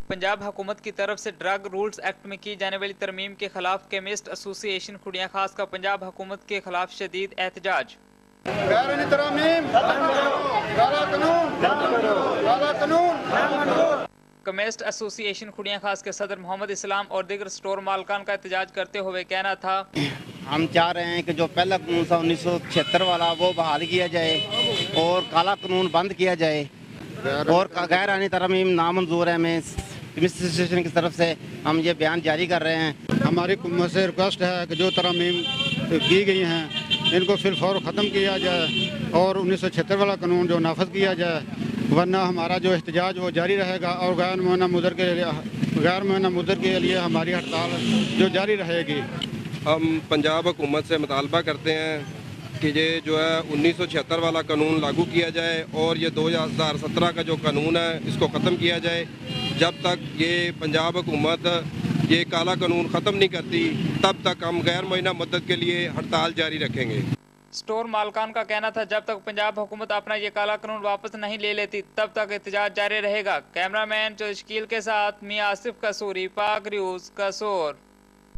पंजाब हुकूमत की तरफ से ड्रग रूल्स एक्ट में की जाने वाली तरमीम के खिलाफ केमिस्ट एसोसिएशन खुड़िया खास का पंजाब हुकूमत के खिलाफ शदीद एहतजाज। केमिस्ट एसोसिएशन खुड़िया खास के सदर मोहम्मद इस्लाम और दीगर स्टोर मालकान का एहतजाज करते हुए कहना था, हम चाह रहे हैं कि जो पहला कानून था 1976 वाला वो बहाल किया जाए और काला कानून बंद किया जाए और गैर आईनी तरमीम नामंजूर है। हमें एडमिनिस्ट्रेशन की तरफ से हम ये बयान जारी कर रहे हैं। हमारी हुकूमत से रिक्वेस्ट है कि जो तरमीम की गई हैं इनको फिलफौर ख़त्म किया जाए और 1976 वाला कानून जो नाफज किया जाए, वरना हमारा जो एहतजाज वो जारी रहेगा और गैर मुअय्यना मुद्दत के लिए हमारी हड़ताल जो जारी रहेगी। हम पंजाब हुकूमत से मुतालबा करते हैं कि ये जो है 1976 वाला कानून लागू किया जाए और ये 2017 का जो कानून है इसको ख़त्म किया जाए। जब तक ये पंजाब हुकूमत ये काला कानून ख़त्म नहीं करती तब तक हम गैर मुअय्यना मुद्दत के लिए हड़ताल जारी रखेंगे। स्टोर मालकान का कहना था, जब तक पंजाब हुकूमत अपना ये काला कानून वापस नहीं ले लेती तब तक एहतजाज जारी रहेगा। कैमरामैन शकील के साथ मियां आसिफ कसूरी, पाक न्यूज़, कसोर।